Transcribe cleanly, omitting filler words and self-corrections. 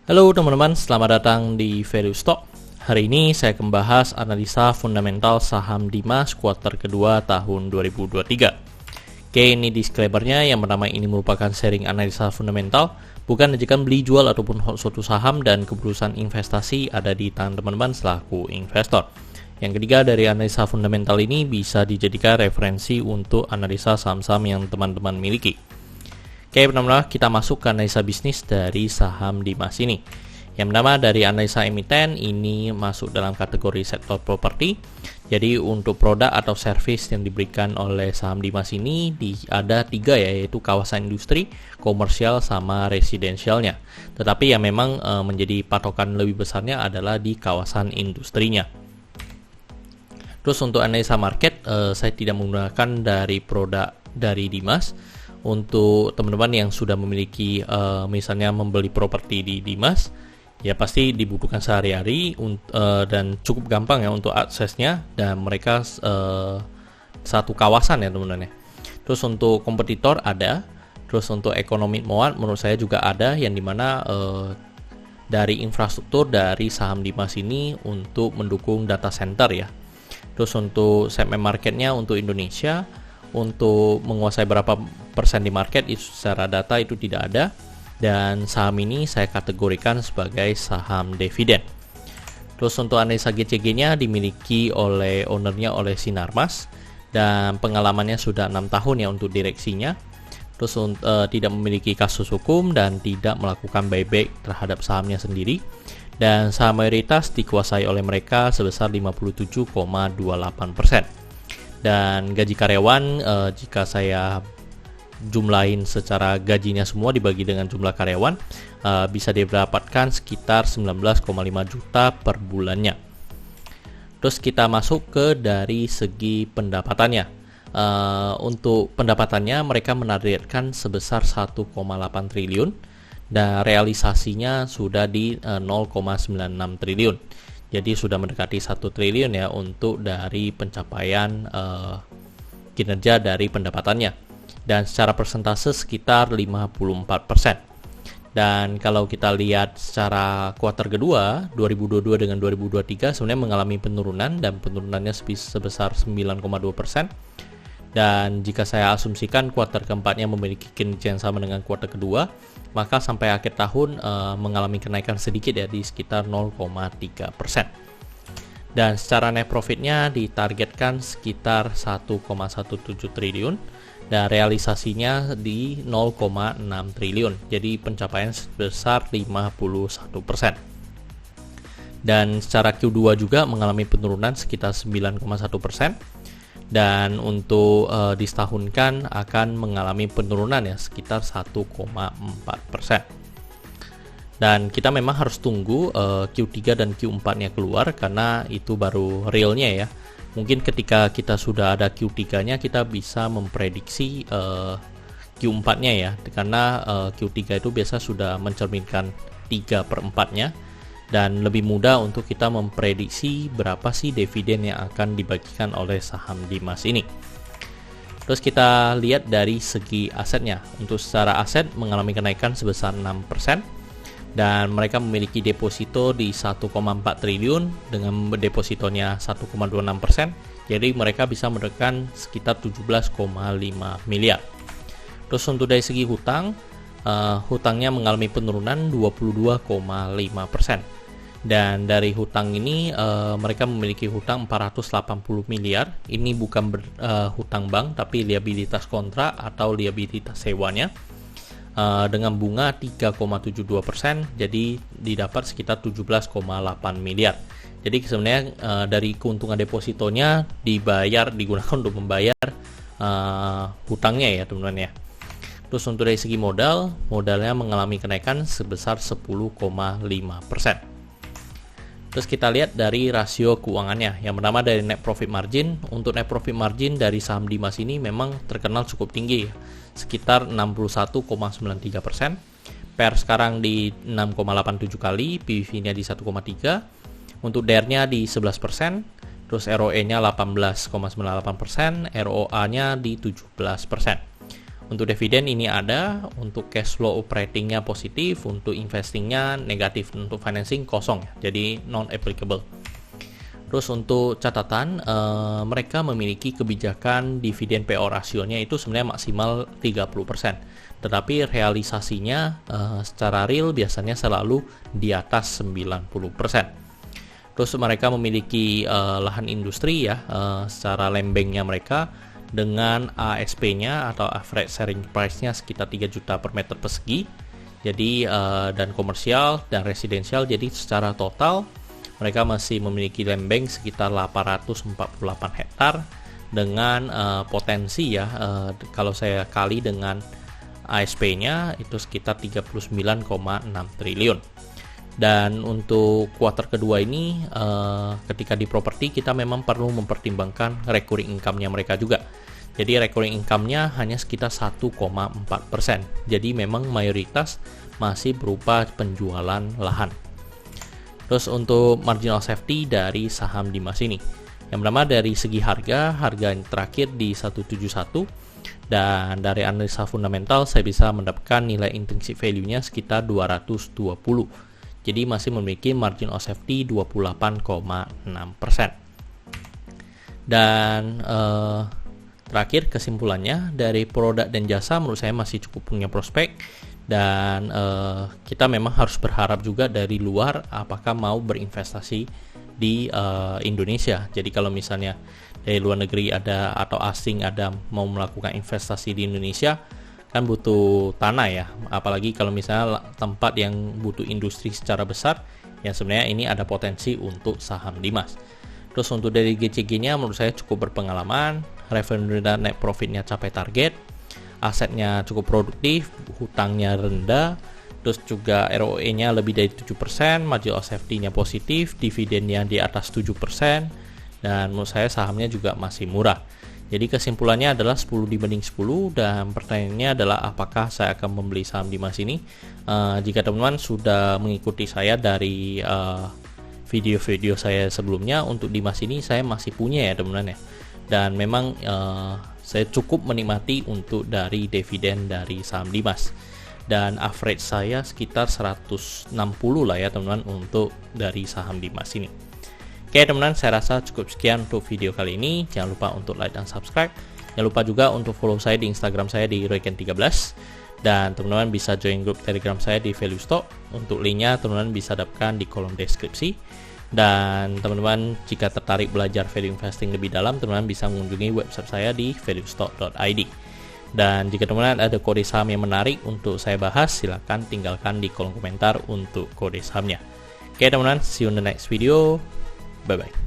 Halo teman-teman, selamat datang di Value Stock. Hari ini saya akan membahas analisa fundamental saham Dimas kuartal kedua tahun 2023. Oke, ini disclaimer-nya yang pertama ini merupakan sharing analisa fundamental, bukan ajakan beli jual ataupun suatu saham dan keputusan investasi ada di tangan teman-teman selaku investor. Yang ketiga, dari analisa fundamental ini bisa dijadikan referensi untuk analisa saham-saham yang teman-teman miliki. Oke, pertama kita masuk ke analisa bisnis dari saham Dimas ini. Yang pertama dari analisa emiten ini masuk dalam kategori sektor properti. Jadi untuk produk atau service yang diberikan oleh saham Dimas ini ada tiga ya, yaitu kawasan industri, komersial, sama residensialnya. Tetapi yang memang menjadi patokan lebih besarnya adalah di kawasan industrinya. Terus untuk analisa market, saya tidak menggunakan dari produk dari Dimas. Untuk teman-teman yang sudah memiliki misalnya membeli properti di Dimas, ya pasti dibutuhkan sehari-hari dan cukup gampang ya untuk aksesnya, dan mereka satu kawasan ya teman-teman ya. Terus untuk kompetitor ada, terus untuk ekonomi muat menurut saya juga ada, yang dimana dari infrastruktur dari saham Dimas ini untuk mendukung data center ya. Terus untuk segmen marketnya untuk Indonesia, untuk menguasai berapa persen di market itu secara data itu tidak ada, dan saham ini saya kategorikan sebagai saham dividen. Terus untuk analisa GCG-nya dimiliki oleh ownernya oleh Sinarmas, dan pengalamannya sudah 6 tahun ya untuk direksinya. Terus tidak memiliki kasus hukum dan tidak melakukan buyback terhadap sahamnya sendiri, dan saham mayoritas dikuasai oleh mereka sebesar 57,28%. Dan gaji karyawan, jika saya jumlahin secara gajinya semua dibagi dengan jumlah karyawan, bisa didapatkan sekitar 19,5 juta per bulannya. Terus kita masuk ke dari segi pendapatannya. Untuk pendapatannya mereka menargetkan sebesar 1,8 triliun dan realisasinya sudah di 0,96 triliun. Jadi sudah mendekati 1 triliun ya untuk dari pencapaian kinerja dari pendapatannya. Dan secara persentase sekitar 54%. Dan kalau kita lihat secara kuartal kedua 2022 dengan 2023 sebenarnya mengalami penurunan, dan penurunannya sebesar 9,2%. Dan jika saya asumsikan kuartal keempatnya memiliki kinerja yang sama dengan kuartal kedua, maka sampai akhir tahun mengalami kenaikan sedikit ya di sekitar 0,3%. Dan secara net profitnya ditargetkan sekitar 1,17 triliun dan realisasinya di 0,6 triliun. Jadi pencapaian sebesar 51%. Dan secara Q2 juga mengalami penurunan sekitar 9,1%. Dan untuk disetahunkan akan mengalami penurunan ya sekitar 1,4%. Dan kita memang harus tunggu Q3 dan Q4-nya keluar, karena itu baru realnya ya. Mungkin ketika kita sudah ada Q3-nya kita bisa memprediksi Q4-nya ya, karena Q3 itu biasa sudah mencerminkan 3/4-nya. Dan lebih mudah untuk kita memprediksi berapa sih dividen yang akan dibagikan oleh saham Dimas ini. Terus kita lihat dari segi asetnya. Untuk secara aset mengalami kenaikan sebesar 6%, dan mereka memiliki deposito di 1,4 triliun dengan depositonya 1,26%. Jadi mereka bisa menekan sekitar 17,5 miliar. Terus untuk dari segi hutang, hutangnya mengalami penurunan 22,5%. Dan dari hutang ini mereka memiliki hutang 480 miliar. Ini bukan hutang bank, tapi liabilitas kontrak atau liabilitas sewanya, dengan bunga 3,72%. Jadi didapat sekitar 17,8 miliar. Jadi sebenarnya dari keuntungan depositonya digunakan untuk membayar hutangnya ya teman-teman ya. Terus untuk dari segi modalnya mengalami kenaikan sebesar 10,5%. Terus kita lihat dari rasio keuangannya. Yang pertama dari net profit margin. Untuk net profit margin dari saham Dimas ini memang terkenal cukup tinggi ya, sekitar 61,93%. PER sekarang di 6,87 kali, PBV-nya di 1,3. Untuk DER-nya di 11%. Terus ROE-nya 18,98%, ROA-nya di 17%. Untuk dividen ini ada, untuk cash flow operatingnya positif, untuk investingnya negatif, untuk financing kosong ya, jadi non applicable. Terus untuk catatan, mereka memiliki kebijakan dividen payout rasionya itu sebenarnya maksimal 30%. Tetapi realisasinya secara real biasanya selalu di atas 90%. Terus mereka memiliki lahan industri ya, secara lembengnya mereka dengan ASP-nya atau average selling price-nya sekitar 3 juta per meter persegi. Jadi dan komersial dan residensial, jadi secara total mereka masih memiliki lembeng sekitar 848 hektar dengan potensi ya, kalau saya kali dengan ASP-nya itu sekitar 39,6 triliun. Dan untuk kuartal kedua ini ketika di properti kita memang perlu mempertimbangkan recurring income-nya mereka juga. Jadi recurring income-nya hanya sekitar 1,4%. Jadi memang mayoritas masih berupa penjualan lahan. Terus untuk marginal safety dari saham Dimas ini, yang pertama dari segi harga yang terakhir di 171, dan dari analisa fundamental saya bisa mendapatkan nilai intrinsic value-nya sekitar 220. Jadi masih memiliki margin of safety 28,6%. Dan terakhir kesimpulannya, dari produk dan jasa menurut saya masih cukup punya prospek. Dan kita memang harus berharap juga dari luar apakah mau berinvestasi di Indonesia. Jadi kalau misalnya dari luar negeri ada atau asing ada mau melakukan investasi di Indonesia, kan butuh tanah ya. Apalagi kalau misalnya tempat yang butuh industri secara besar, yang sebenarnya ini ada potensi untuk saham Dimas. Terus untuk dari GCG-nya menurut saya cukup berpengalaman, revenue dan net profit-nya capai target, asetnya cukup produktif, hutangnya rendah, terus juga ROE-nya lebih dari 7%, margin of safety-nya positif, dividennya di atas 7%, dan menurut saya sahamnya juga masih murah. Jadi kesimpulannya adalah 10 dibanding 10, dan pertanyaannya adalah apakah saya akan membeli saham Dimas ini. Jika teman-teman sudah mengikuti saya dari video-video saya sebelumnya, untuk Dimas ini saya masih punya ya teman-teman ya. Dan memang saya cukup menikmati untuk dari dividen dari saham Dimas, dan average saya sekitar 160 lah ya teman-teman untuk dari saham Dimas ini. Oke teman-teman, saya rasa cukup sekian untuk video kali ini. Jangan lupa untuk like dan subscribe. Jangan lupa juga untuk follow saya di Instagram saya di Royken13, dan teman-teman bisa join grup Telegram saya di Value Stock. Untuk linknya teman-teman bisa dapatkan di kolom deskripsi. Dan teman-teman jika tertarik belajar value investing lebih dalam, teman-teman bisa mengunjungi website saya di valuestock.id. Dan jika teman-teman ada kode saham yang menarik untuk saya bahas, silahkan tinggalkan di kolom komentar untuk kode sahamnya. Oke teman-teman, see you in the next video. Bye bye.